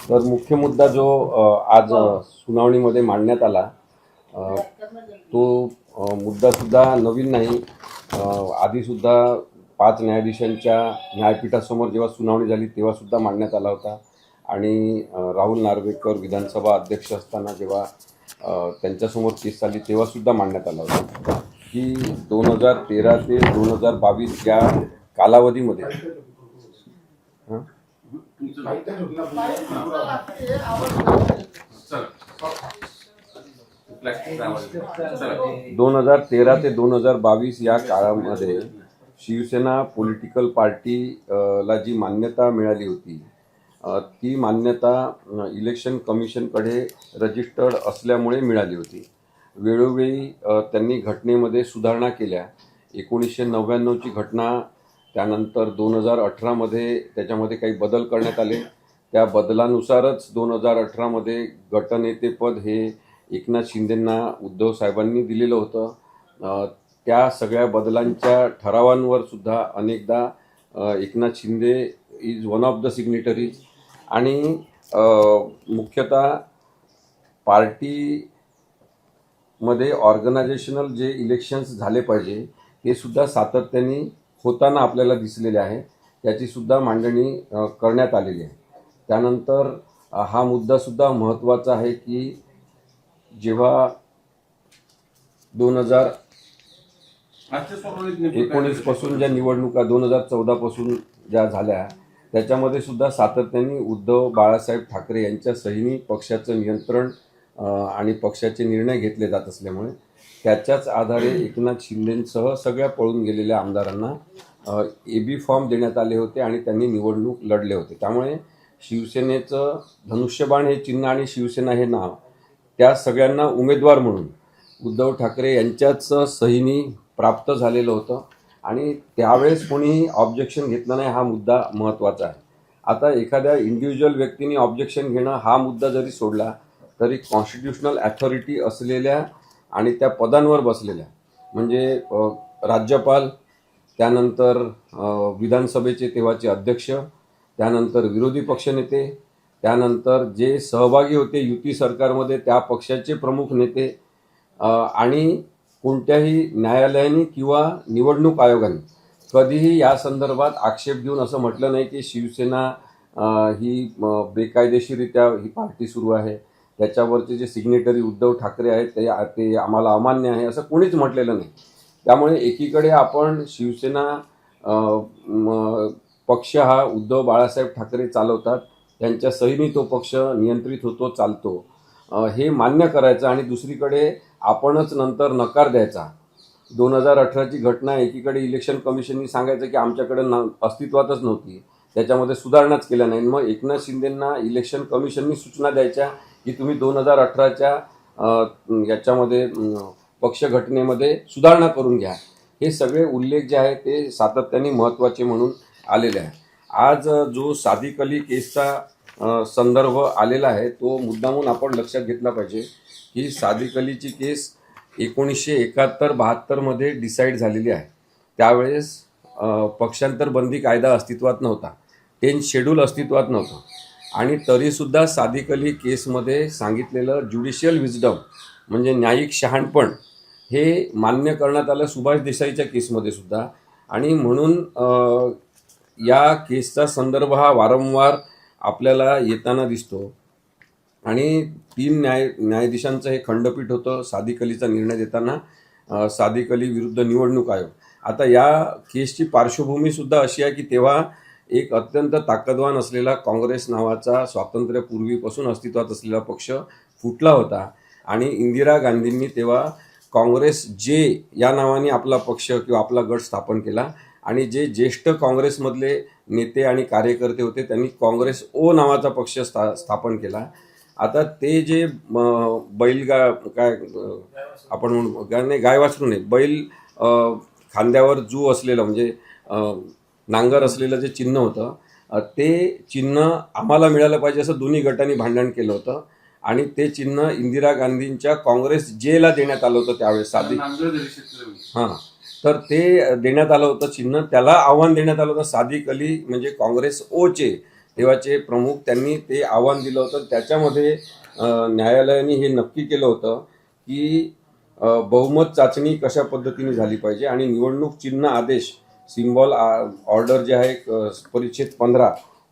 तर मुख्य मुद्दा जो आज सुनावणीमध्ये मांडण्यात आला तो मुद्दासुद्धा नवीन नाही. आधीसुद्धा 5 न्यायाधीशांच्या न्यायपीठासमोर जेव्हा सुनावणी झाली तेव्हासुद्धा मांडण्यात आला होता. आणि राहुल नार्वेकर विधानसभा अध्यक्ष असताना जेव्हा त्यांच्यासमोर केस झाली तेव्हासुद्धा मांडण्यात आला होता की 2013 ते 2022 या कालावधीमध्ये हां 2013 ते 2022 या काळामध्ये शिवसेना पॉलिटिकल पार्टी ला जी मान्यता मिळाली होती ती मान्यता इलेक्शन कमिशनकडे रजिस्टर्ड असल्यामुळे मिळाली होती. वेळोवेळी त्यांनी घटनेमध्ये सुधारणा केल्या. 1999ची घटना, त्यानंतर 2018मध्ये त्याच्यामध्ये काही बदल करण्यात आले. त्या बदलानुसारच 2018मध्ये गटनेतेपद हे एकनाथ शिंदेंना उद्धव साहेबांनी दिलेलं होतं. त्या सगळ्या बदलांच्या ठरावांवर सुद्धा अनेकदा Eknath Shinde is one of the signatories. आणि मुख्यतः पार्टीमध्ये ऑर्गनायझेशनल जे इलेक्शन्स झाले पाहिजे हे सुद्धा सातत्याने होताना आपल्याला दिसलेले आहे. त्याचीसुद्धा मांडणी करण्यात आलेली आहे. त्यानंतर हा मुद्दासुद्धा महत्त्वाचा आहे की जेव्हा 2019 पासून ज्या निवडणुका 2014 पासून ज्या झाल्या त्याच्यामध्ये सुद्धा सातत्याने उद्धव बाळासाहेब ठाकरे यांच्या सहीने पक्षाचं नियंत्रण आणि पक्षाचे निर्णय घेतले जात असल्यामुळे त्याच्याच आधारे एकनाथ शिंदेंसह सगळ्या पळून गेलेल्या आमदारांना AB फॉर्म देण्यात आले होते आणि त्यांनी निवडणूक लढले होते. त्यामुळे शिवसेनेचं धनुष्यबाण हे चिन्ह आणि शिवसेना हे नाव त्या सगळ्यांना उमेदवार म्हणून उद्धव ठाकरे यांच्याच सहीने प्राप्त झालेलं होतं आणि त्यावेळेस कोणीही ऑब्जेक्शन घेतलं नाही. हा मुद्दा महत्त्वाचा आहे. आता एखाद्या इंडिव्हिज्युअल व्यक्तीने ऑब्जेक्शन घेणं हा मुद्दा जरी सोडला तरी कॉन्स्टिट्यूशनल अथॉरिटी असलेल्या आणि त्या पदांवर बसलेल्या म्हणजे राज्यपाल, त्यानंतर विधानसभेचे तेव्हाचे अध्यक्ष, त्यानंतर विरोधी पक्षनेते, त्यानंतर जे सहभागी होते युती सरकारमध्ये त्या पक्षाचे प्रमुख नेते आणि कोणत्याही न्यायालयाने किंवा निवडणूक आयोगाने कधीही या संदर्भात आक्षेप घेऊन असं म्हटलं नाही की शिवसेना ही बेकायदेशीरित्या ही पार्टी सुरू आहे, त्याच्यावरचे जे सिग्नेटरी उद्धव ठाकरे आहेत ते आम्हाला अमान्य आहे, असं कोणीच म्हटलेलं नाही. त्यामुळे एकीकडे आपण शिवसेना पक्ष हा उद्धव बाळासाहेब ठाकरे चालवतात, त्यांच्या सहीने तो पक्ष नियंत्रित होतो, चालतो, हे मान्य करायचं आणि दुसरीकडे आपणच नंतर नकार द्यायचा. 2018ची घटना एकीकडे इलेक्शन कमिशननी सांगायचं की आमच्याकडे अस्तित्वातच नव्हती, त्याच्यामध्ये सुधारणाच केल्या नाही. मग एकनाथ शिंदेंना इलेक्शन कमिशननी सूचना द्यायच्या की तुम्ही 2018च्या याच्यामध्ये पक्ष घटनेमध्ये सुधारणा करून घ्या. हे सगळे उल्लेख जे आहेत ते सातत्याने महत्त्वाचे म्हणून आलेले आहे. आज जो सादिक अली केसचा संदर्भ आलेला आहे तो मुद्दामून आपण लक्षात घेतला पाहिजे की सादिक अलीची केस 1971-72 मध्ये डिसाईड झालेली आहे. त्यावेळेस पक्षांतर बंदी कायदा अस्तित्वात नव्हता, 10th शेड्यूल अस्तित्वात नव्हतं आणि तरीसुद्धा सादिक अली केसमध्ये सांगितलेलं ज्युडिशियल विजडम म्हणजे न्यायिक शहाणपण हे मान्य करण्यात आलं सुभाष देसाईच्या केसमध्ये सुद्धा. आणि म्हणून या केसचा संदर्भ हा वारंवार आपल्याला येताना दिसतो. आणि 3 न्यायाधीशांचं हे खंडपीठ होतं सादिक अलीचा निर्णय देताना, सादिक अली विरुद्ध निवडणूक आयोग. आता या केसची पार्श्वभूमीसुद्धा अशी आहे की तेव्हा एक अत्यंत ताकदवान असलेला काँग्रेस नावाचा स्वातंत्र्यपूर्वीपासून अस्तित्वात असलेला पक्ष फुटला होता आणि इंदिरा गांधींनी तेव्हा काँग्रेस जे या नावाने आपला पक्ष किंवा आपला गट स्थापन केला आणि जे ज्येष्ठ काँग्रेसमधले नेते आणि कार्यकर्ते होते त्यांनी काँग्रेस ओ नावाचा पक्ष स्थापन केला. आता ते जे काय आपण म्हणू गाय वासरू नाही, बैल खांद्यावर जू असलेलं म्हणजे नांगर असलेलं जे चिन्ह होतं ते चिन्ह आम्हाला मिळालं पाहिजे असं दोन्ही गटांनी भांडण केलं होतं आणि ते चिन्ह इंदिरा गांधींच्या काँग्रेस जेला देण्यात आलं होतं त्यावेळेस हां. तर ते देण्यात आलं होतं चिन्ह, त्याला आव्हान देण्यात आलं होतं सादिक अली म्हणजे काँग्रेस ओचे तेव्हाचे प्रमुख त्यांनी ते आव्हान दिलं होतं. त्याच्यामध्ये न्यायालयाने हे नक्की केलं होतं की बहुमत चाचणी कशा पद्धतीने झाली पाहिजे आणि निवडणूक चिन्ह आदेश सिम्बॉल ऑर्डर जे आहे परिच्छेद 15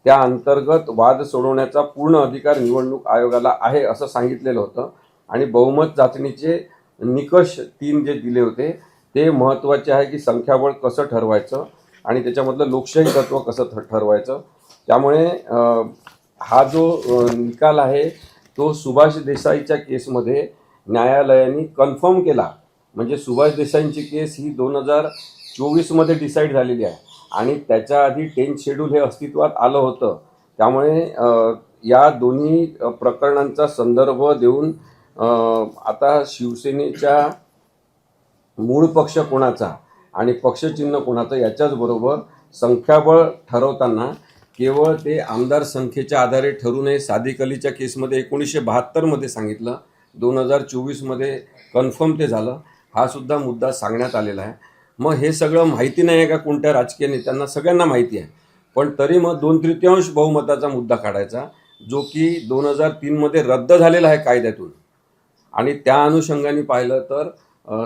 त्या अंतर्गत वाद सोडवण्याचा पूर्ण अधिकार निवडणूक आयोगाला आहे असं सांगितलेलं होतं. आणि बहुमत चाचणीचे निकष 3 जे दिले होते ते महत्त्वाचे आहे की संख्याबळ कसं ठरवायचं आणि त्याच्यामधलं लोकशाही तत्व कसं ठरवायचं. त्यामुळे हा जो निकाल आहे तो सुभाष देसाईच्या केसमध्ये न्यायालयाने कन्फर्म केला. म्हणजे सुभाष देसाईंची केस ही 2024मध्ये डिसाईड झालेली आहे आणि त्याच्या आधी 10th शेड्यूल हे अस्तित्वात आलं होतं. त्यामुळे या दोन्ही प्रकरणांचा संदर्भ देऊन आता शिवसेनेच्या मूळ पक्ष कोणाचा आणि पक्षचिन्ह कोणाचं याच्याच बरोबर संख्याबळ ठरवताना केवळ ते आमदार संख्येच्या आधारे ठरू नये. सादिक अलीच्या केसमध्ये 1972मध्ये सांगितलं, 2024मध्ये कन्फर्म ते झालं. हा सुद्धा मुद्दा सांगण्यात आलेला आहे. मग हे सगळं माहिती नाही आहे का कोणत्या राजकीय नेत्यांना? सगळ्यांना माहिती आहे. पण तरी मग 2/3 बहुमताचा मुद्दा काढायचा जो की 2003मध्ये रद्द झालेला आहे कायद्यातून. आणि त्या अनुषंगाने पाहिलं तर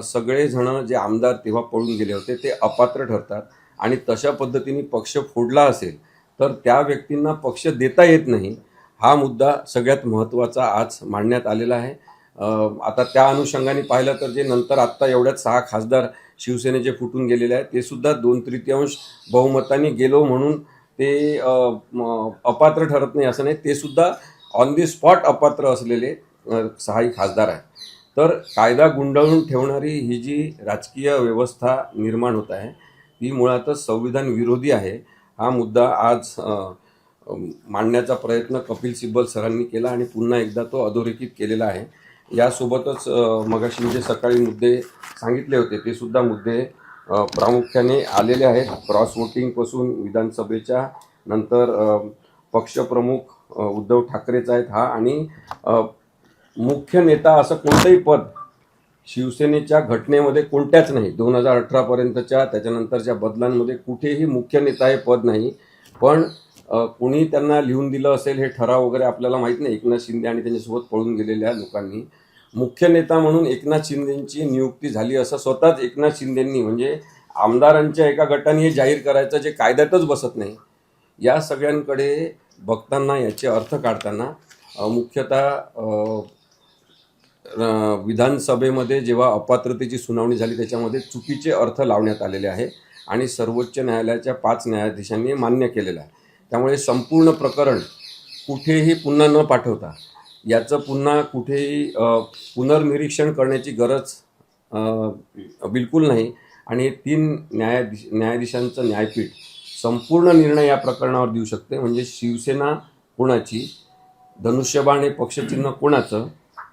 सगळे जण जे आमदार तेव्हा पळून गेले होते ते अपात्र ठरतात. आणि तशा पद्धतीने पक्ष फोडला असेल तर त्या व्यक्तींना पक्ष देता येत नाही. हा मुद्दा सगळ्यात महत्त्वाचा आज मांडण्यात आलेला आहे. आता त्या अनुषंगाने पाहिलं तर जे नंतर आत्ता एवढ्यात 6 खासदार शिवसेनेचे फुटून गेलेले आहेत ते सुद्धा 2/3 बहुमताने गेलो म्हणून ते अपात्र ठरत नाही असं नाही. ते सुद्धा ऑन दी स्पॉट अपात्र असलेले 6 खासदार आहेत. तर कायदा गुंडाळून ठेवणारी ही जी राजकीय व्यवस्था निर्माण होत आहे ती मुळातच संविधान विरोधी आहे. हा मुद्दा आज मांडण्याचा प्रयत्न कपिल सिब्बल सरांनी केला आणि पुन्हा एकदा तो अधोरेखित केलेला आहे. यासोबतच मगाशी जे सकाळी मुद्दे सांगितले होते ते सुद्धा मुद्दे प्रामुख्याने आलेले आहेत. क्रॉस वोटिंगपासून विधानसभेच्या नंतर पक्षप्रमुख उद्धव ठाकरेच आहेत हा. आणि मुख्य नेता असं कोणतंही पद शिवसेनेच्या घटनेमध्ये कोणत्याच नाही. 2018पर्यंतच्या त्याच्यानंतरच्या बदलांमध्ये कुठेही मुख्य नेता हे पद नाही. पण कोणी त्यांना लिहून दिलं असेल हे ठराव वगैरे आपल्याला माहीत नाही. एकनाथ शिंदे आणि त्यांच्यासोबत पळून गेलेल्या लोकांनी मुख्य नेता म्हणून एकनाथ शिंदेंची नियुक्ती झाली असं स्वतःच एकनाथ शिंदेंनी म्हणजे आमदारांच्या एका गटाने हे जाहीर करायचं जे कायद्यातच बसत नाही. या सगळ्यांकडे बघताना याचे अर्थ काढताना मुख्यतः विधानसभेमध्ये जेव्हा अपात्रतेची सुनावणी झाली त्याच्यामध्ये चुकीचे अर्थ लावण्यात आलेले आहे आणि सर्वोच्च न्यायालयाच्या 5 न्यायाधीशांनी मान्य केलेलं आहे. त्यामुळे संपूर्ण प्रकरण कुठेही पुन्हा न पाठवता याचं पुन्हा कुठेही पुनर्निरीक्षण करण्याची गरज बिलकुल नाही. आणि 3 न्यायाधीशांचं न्यायपीठ संपूर्ण निर्णय या प्रकरणावर देऊ शकते. म्हणजे शिवसेना कोणाची, धनुष्यबाण हे पक्षचिन्ह कोणाचं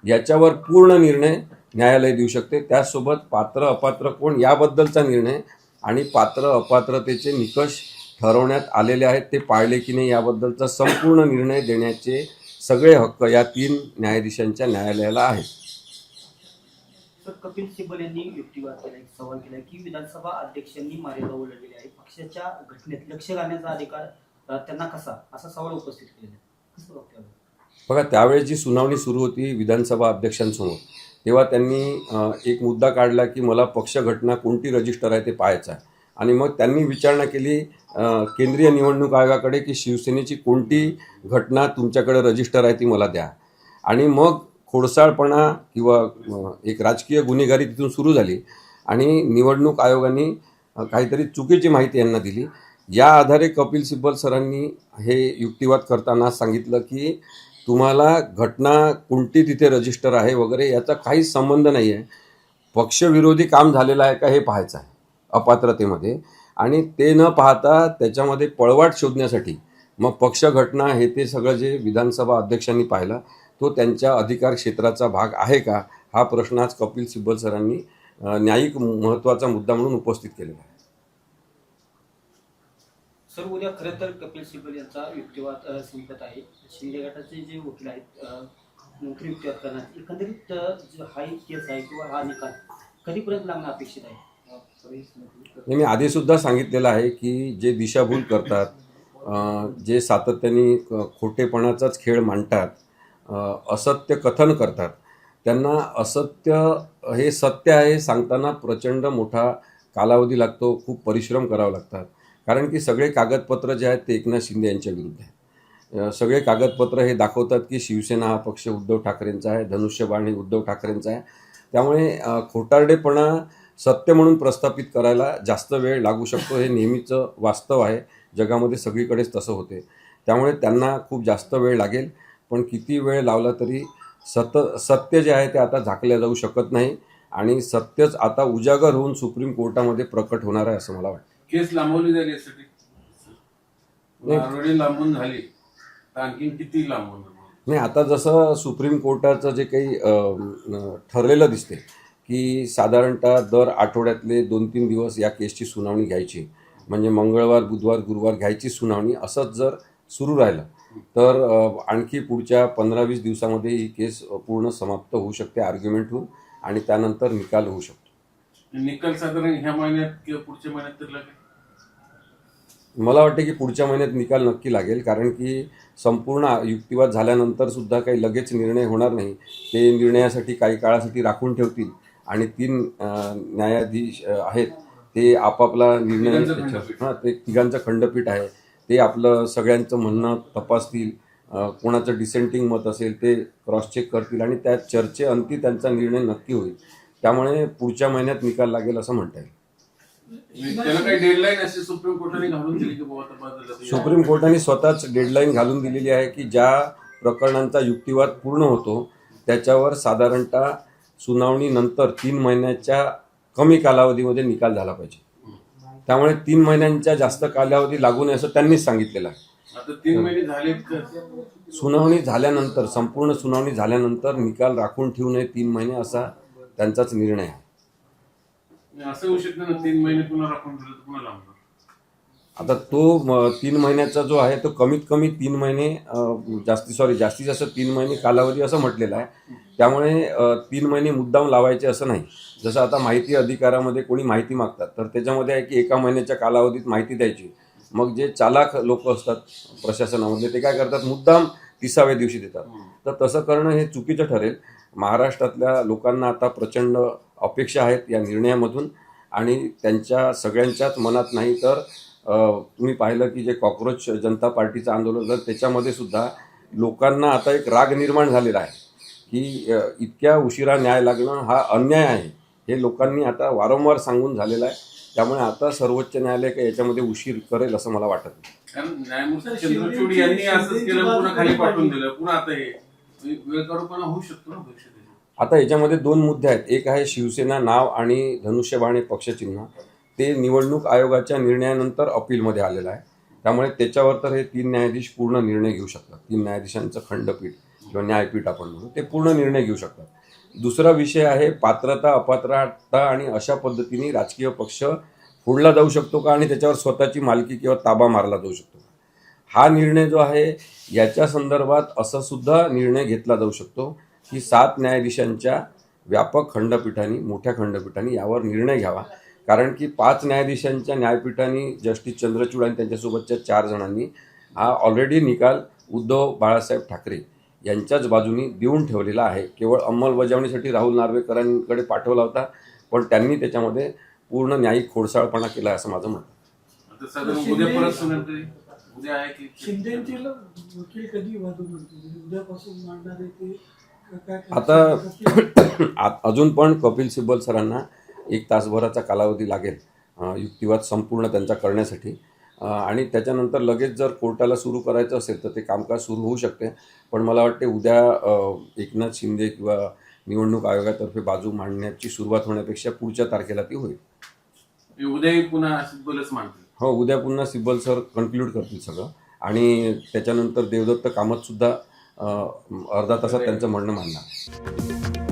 याच्यावर पूर्ण निर्णय न्यायालय देऊ शकते. त्याचसोबत पात्र अपात्र कोण याबद्दलचा निर्णय आणि पात्र अपात्रतेचे निकष ठरवण्यात आलेले आहेत ते पाळले की नाही याबद्दलचा संपूर्ण निर्णय देण्याचे सगळे हक्क या 3 न्यायाधीशांच्या न्यायालयाला आहेत. तर कपिल सिब्बल यांनी युक्तिवाद केला, एक सवाल केला की विधानसभा अध्यक्षांनी मर्यादा ओलांडलेली आहे, पक्षाच्या घटनेत लक्ष घालण्याचा अधिकार त्यांना कसा, असा सवाल उपस्थित केलेला आहे. कसं बघताय? बघा, त्यावेळेस जी सुनावणी सुरू होती विधानसभा अध्यक्षांसमोर तेव्हा त्यांनी एक मुद्दा काढला की मला पक्ष घटना कोणती रजिस्टर आहे ते पाहायचं आहे. आणि मग त्यांनी विचारणा केली केंद्रीय निवडणूक आयोगाकडे की शिवसेनेची कोणती घटना तुमच्याकडे रजिस्टर आहे ती मला द्या. आणि मग खोडसाळपणा किंवा एक राजकीय गुन्हेगारी तिथून सुरू झाली आणि निवडणूक आयोगाने काहीतरी चुकीची माहिती यांना दिली. या आधारे कपिल सिब्बल सरांनी हे युक्तिवाद करताना सांगितलं की तुम्हाला घटना कोणती तिथे रजिस्टर आहे वगैरे याचा काहीच संबंध नाही आहे. पक्षविरोधी काम झालेलं आहे का हे पाहायचं आहे अपात्रतेमध्ये. आणि ते न पाहता त्याच्यामध्ये पळवाट शोधण्यासाठी मग पक्ष घटना हे ते सगळं जे विधानसभा अध्यक्षांनी पाहिलं तो त्यांच्या अधिकार क्षेत्राचा भाग आहे का हा प्रश्न आज कपिल सिब्बल सरांनी न्यायिक महत्त्वाचा मुद्दा म्हणून उपस्थित केलेला आहे. सर, उद्या खरं तर कपिल सिब्बल यांचा युक्तिवाद संपत आहे. शिंदे गटाचे जे वकील आहेत मोठी युक्तिवाद करणार, एकंदरीत हा केस आहे किंवा हा निकाल कधीपर्यंत लागणं अपेक्षित आहे? मी आधी सुद्धा सांगितलेलं आहे की जे दिशाभूल करतात जे सातत्याने खोटेपणाचाच खेळ मांडतात, असत्य कथन करतात, त्यांना असत्य हे सत्य आहे सांगताना प्रचंड मोठा कालावधी लागतो, खूप परिश्रम करावे लागतात. कारण की सगळे कागदपत्र जे आहेत ते एकनाथ शिंदे यांच्या विरुद्ध आहे. सगळे कागदपत्र हे दाखवतात की शिवसेना हा पक्ष उद्धव ठाकरेंचा आहे, धनुष्यबाण हे उद्धव ठाकरेंचा आहे. त्यामुळे खोटारडेपणा सत्य म्हणून प्रस्थापित करायला जास्त वेळ लागू शकतो, हे नेहमीचं वास्तव आहे. जगामध्ये सगळीकडेच तसं होते. त्यामुळे त्यांना खूप जास्त वेळ लागेल, पण किती वेळ लावला तरी सत्य जे आहे ते आता झाकलं जाऊ शकत नाही आणि सत्यच आता उजागर होऊन सुप्रीम कोर्टामध्ये प्रकट होणार आहे असं मला वाटतं. केस लांबवली जाईल यासाठी नाही. ऑलरेडी लांबून झाली तर आणखी किती लांबून नाही, आता जसं सुप्रीम कोर्टाचं जे काही ठरलेलं दिसते की साधारणतः दर आठवड्यातले 2-3 दिवस या केसची सुनावणी घ्यायची, म्हणजे मंगळवार, बुधवार, गुरुवार घ्यायची सुनावणी. असंच जर सुरू राहिलं तर आणखी पुढच्या 15-20 दिवसामध्ये ही केस पूर्ण समाप्त होऊ शकते आर्ग्युमेंट होऊन, आणि त्यानंतर निकाल होऊ शकतो. निकाल साधारण ह्या महिन्यात किंवा पुढच्या महिन्यात तर लागेल. मला वाटते की पुढच्या महिन्यात निकाल नक्की लागेल, कारण की संपूर्ण युक्तिवाद झाल्यानंतर सुद्धा काही लगेच निर्णय होणार नाही. ते निर्णयासाठी काही काळासाठी राखून ठेवतील आणि 3 न्यायाधीश आहेत ते आपापला निर्णय, हां, ते तिघांचं खंडपीठ आहे, ते आपलं सगळ्यांचं म्हणणं तपासतील. कोणाचं डिसेंटिंग मत असेल ते क्रॉस चेक करतील आणि त्या चर्चेअंती त्यांचा निर्णय नक्की होईल. त्यामुळे पुढच्या महिन्यात निकाल लागेल असं म्हणता येईल. त्याला काही डेडलाईन अशी सुप्रीम कोर्टाने घालून दिली की बाबा तपास झाला. सुप्रीम कोर्टाने स्वतःच डेडलाईन घालून दिलेली आहे की ज्या प्रकरणांचा युक्तिवाद पूर्ण होतो त्याच्यावर साधारणतः सुनावणीनंतर 3 महिन्याच्या कमी कालावधीमध्ये निकाल झाला पाहिजे. त्यामुळे 3 महिन्यांच्या जास्त कालावधी लागू नये असं त्यांनीच सांगितलेलं आहे. आता 3 महिने झाले का? सुनावणी झाल्यानंतर, संपूर्ण सुनावणी झाल्यानंतर निकाल राखून ठेवू नये 3 महिने असा त्यांचाच निर्णय आहे. असं होऊ शकतं ना, 3 महिने पुन्हा राखून दिलं तर पुन्हा लांबणार. आता तो 3 महिन्याचा जो आहे तो कमीत कमी 3 महिने जास्तीत जास्त 3 महिने कालावधी असं म्हटलेलं आहे. त्यामुळे 3 महिने मुद्दाम लावायचे असं नाही. जसं आता माहिती अधिकारामध्ये कोणी माहिती मागतात तर त्याच्यामध्ये आहे की 1 महिन्याच्या कालावधीत माहिती द्यायची. मग जे चालाक लोक असतात प्रशासनामधले ते काय करतात, मुद्दाम 30व्या दिवशी देतात. तर तसं करणं हे चुकीचं ठरेल. महाराष्ट्रातल्या लोकांना आता प्रचंड अपेक्षा आहेत या निर्णयामधून, आणि त्यांच्या सगळ्यांच्याच मनात नाही तर तुम्ही पाहिलं की जे कॉक्रोच जनता पार्टीचं आंदोलन झालं त्याच्यामध्ये सुद्धा लोकांना आता एक राग निर्माण झालेला आहे की इतक्या उशिरा न्याय लागणं हा अन्याय आहे, हे लोकांनी आता वारंवार सांगून झालेलं आहे. त्यामुळे आता सर्वोच्च न्यायालय काही याच्यामध्ये उशीर करेल असं मला वाटत नाही. कारण न्यायमूर्ती चंद्रचूड यांनी असंच केलं, पुन्हा खाली पाठवून दिलं, पुन्हा आता हे वेळकाढूपणा होऊ शकतो ना भविष्यात. आता याच्यामध्ये 2 मुद्दे आहेत. एक आहे शिवसेना नाव आणि धनुष्यबाण हे पक्षचिन्ह, ते निवडणूक आयोगाच्या निर्णयानंतर अपीलमध्ये आलेलं आहे. त्यामुळे त्याच्यावर तर हे 3 न्यायाधीश पूर्ण निर्णय घेऊ शकतात. 3 न्यायाधीशांचं खंडपीठ किंवा न्यायपीठ आपण म्हणू, ते पूर्ण निर्णय घेऊ शकतात. दुसरा विषय आहे पात्रता अपात्रता, आणि अशा पद्धतीने राजकीय पक्ष फोडला जाऊ शकतो का आणि त्याच्यावर स्वतःची मालकी किंवा ताबा मारला जाऊ शकतो का, हा निर्णय जो आहे याच्या संदर्भात असं सुद्धा निर्णय घेतला जाऊ शकतो की 7 न्यायाधीशांच्या व्यापक खंडपीठांनी, मोठ्या खंडपीठांनी यावर निर्णय घ्यावा. कारण की 5 न्यायाधीशांच्या न्यायपीठांनी जस्टिस चंद्रचूड आणि त्यांच्यासोबतच्या 4 जणांनी हा ऑलरेडी निकाल उद्धव बाळासाहेब ठाकरे यांच्याच बाजूनी देऊन ठेवलेला आहे. केवळ अंमलबजावणीसाठी राहुल नार्वेकरांकडे पाठवला होता, पण त्यांनी त्याच्यामध्ये पूर्ण न्यायिक खोडसाळपणा केला असं माझं मत आहे. आता साधारण उद्या परत सुनावणी उद्या आहे की शिंदेचे वकील कधी वादून उद्यापासून मांडणार आहे ते काय? आता अजून पण कपिल सिब्बल सरांना 1 तासभराचा कालावधी लागेल युक्तिवाद संपूर्ण त्यांचा करण्यासाठी, आणि त्याच्यानंतर लगेच जर कोर्टाला सुरू करायचं असेल तर ते कामकाज सुरू होऊ शकते. पण मला वाटते उद्या एकनाथ शिंदे किंवा निवडणूक आयोगातर्फे बाजू मांडण्याची सुरुवात होण्यापेक्षा पुढच्या तारखेला ती होईल. उद्याही पुन्हा सिब्बलच मांडतील. हो, उद्या पुन्हा सिब्बल सर कन्क्लूड करतील सगळं, आणि त्याच्यानंतर देवदत्त कामतसुद्धा अर्धा तासात त्यांचं म्हणणं मांडणार.